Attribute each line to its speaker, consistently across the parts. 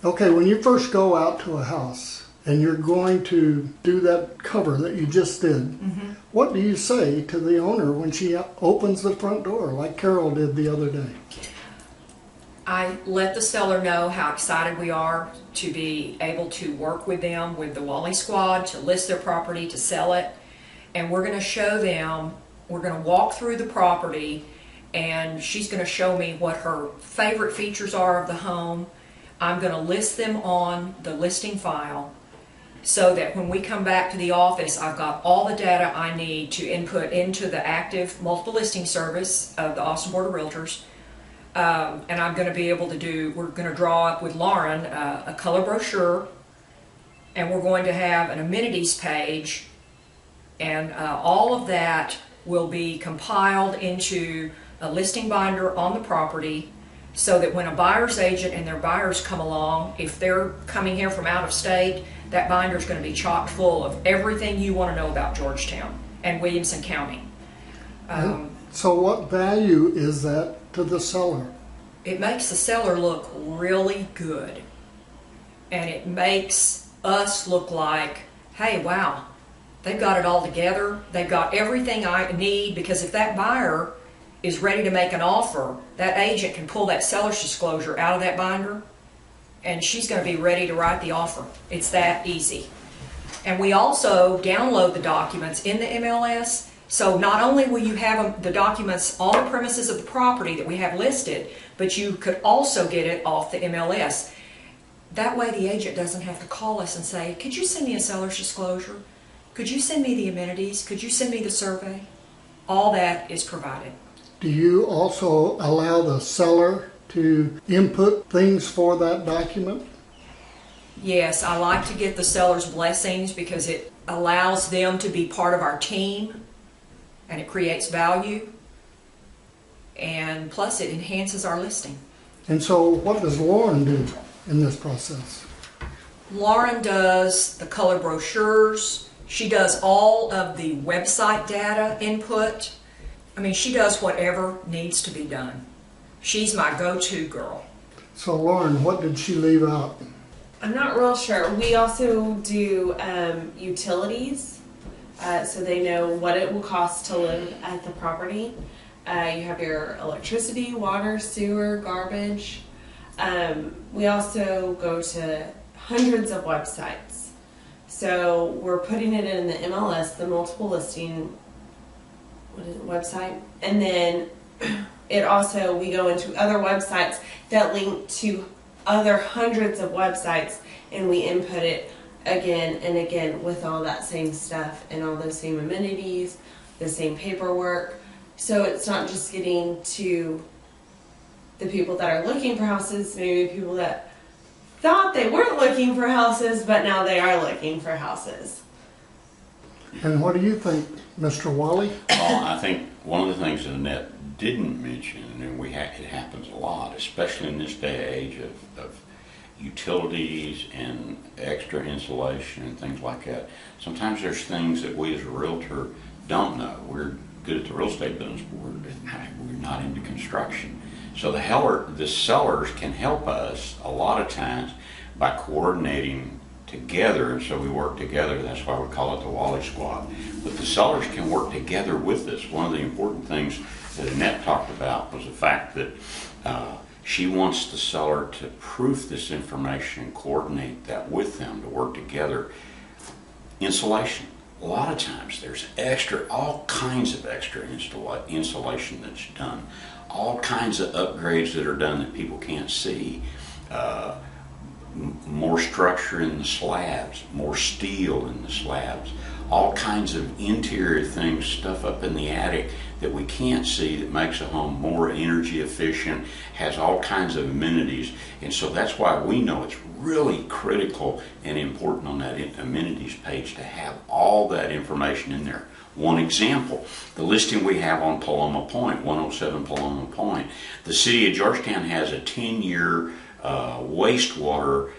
Speaker 1: Okay, when you first go out to a house and you're going to do that cover that you just did, what do you say to the owner when she opens the front door, like Carol did the other day?
Speaker 2: I let the seller know how excited we are to be able to work with them, with the Wally squad, to list their property, to sell it. And we're going to show them, we're going to walk through the property, and she's going to show me what her favorite features are of the home. I'm going to list them on the listing file so that when we come back to the office, I've got all the data I need to input into the active multiple listing service of the Austin Board of Realtors. And I'm going to be able to do, we're going to draw up with Lauren a color brochure, and we're going to have an amenities page, and all of that will be compiled into a listing binder on the property, so that when a buyer's agent and their buyers come along, if they're coming here from out of state, that binder is going to be chock full of everything you want to know about Georgetown and Williamson County.
Speaker 1: So what value is that to the seller?
Speaker 2: It makes the seller look really good, and it makes us look like, hey, wow, they've got it all together. They've got everything I need, because if that buyer is ready to make an offer, that agent can pull that seller's disclosure out of that binder, and she's going to be ready to write the offer. It's that easy. And we also download the documents in the MLS, so not only will you have the documents on the premises of the property that we have listed, but you could also get it off the MLS. That way the agent doesn't have to call us and say, could you send me a seller's disclosure? Could you send me the amenities? Could you send me the survey? All that is provided.
Speaker 1: Do you also allow the seller to input things for that document?
Speaker 2: Yes, I like to get the seller's blessings because it allows them to be part of our team, and it creates value, and plus it enhances our listing.
Speaker 1: And so what does Lauren do in this process?
Speaker 2: Lauren does the color brochures. She does all of the website data input. I mean, she does whatever needs to be done. She's my go-to girl.
Speaker 1: So Lauren, what did she leave out?
Speaker 3: I'm not real sure. We also do utilities, so they know what it will cost to live at the property. You have your electricity, water, sewer, garbage. We also go to hundreds of websites. So we're putting it in the MLS, the multiple listing website, and then it also, we go into other websites that link to other hundreds of websites, and we input it again and again with all that same stuff and all those same amenities, the same paperwork. So it's not just getting to the people that are looking for houses, maybe people that thought they weren't looking for houses, but now they are looking for houses.
Speaker 1: And what do you think, Mr. Wally?
Speaker 4: Well, I think one of the things that Annette didn't mention, and it happens a lot, especially in this day and age of utilities and extra insulation and things like that. Sometimes there's things that we as a realtor don't know. We're good at the real estate business, but we're not into construction. So the sellers can help us a lot of times by coordinating together, and so we work together. That's why we call it the Wally Squad. But the sellers can work together with us. One of the important things that Annette talked about was the fact that she wants the seller to proof this information and coordinate that with them to work together. Insulation. A lot of times there's all kinds of extra insulation that's done. All kinds of upgrades that are done that people can't see. More structure in the slabs, more steel in the slabs, all kinds of interior things, stuff up in the attic that we can't see that makes a home more energy efficient, has all kinds of amenities. And so that's why we know it's really critical and important on that amenities page to have all that information in there. One example, the listing we have on Paloma Point, 107 Paloma Point. The city of Georgetown has a 10-year wastewater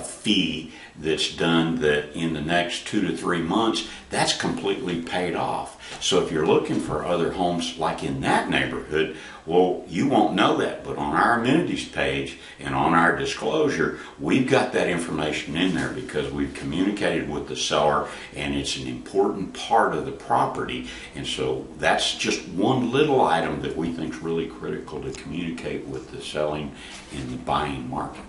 Speaker 4: fee that's done that in the next 2 to 3 months, that's completely paid off. So if you're looking for other homes like in that neighborhood Well, you won't know that, but on our amenities page and on our disclosure, we've got that information in there because we've communicated with the seller and it's an important part of the property. And so that's just one little item that we think is really critical to communicate with the selling and the buying market.